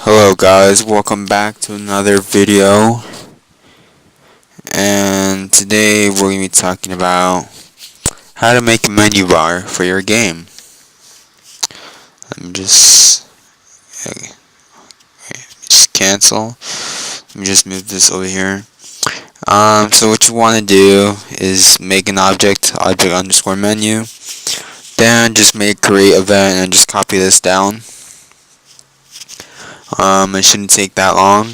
Hello guys, welcome back to another video, and today we're going to be talking about how to make a menu bar for your game. Let me just cancel. Let me just move this over here. So what you want to do is make an object underscore menu, then just create event and just copy this down. It shouldn't take that long.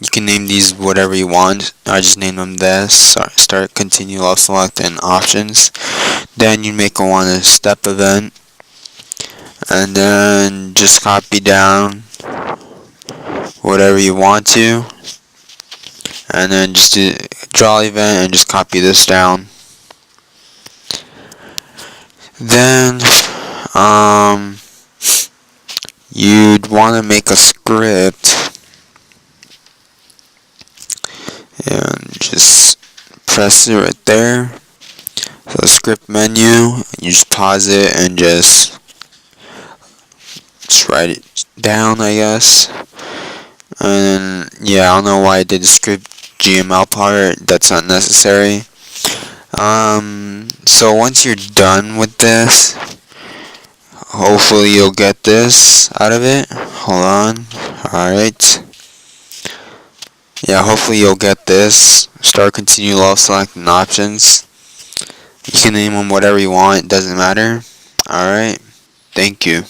You can name these whatever you want. I just name them this. Start, continue, all select, and options. Then you make a step event, and then just copy down whatever you want to, and then just do draw event and just copy this down. Then you'd want to make a script and just press it right there. So script menu, you just pause it and just write it down, I guess. And yeah, I don't know why I did the script GML part. That's not necessary. So once you're done with this, hopefully you'll get this out of it. Hold on. Alright. Yeah, hopefully you'll get this. Start, continue, all select, and options. You can name them whatever you want. It doesn't matter. Alright. Thank you.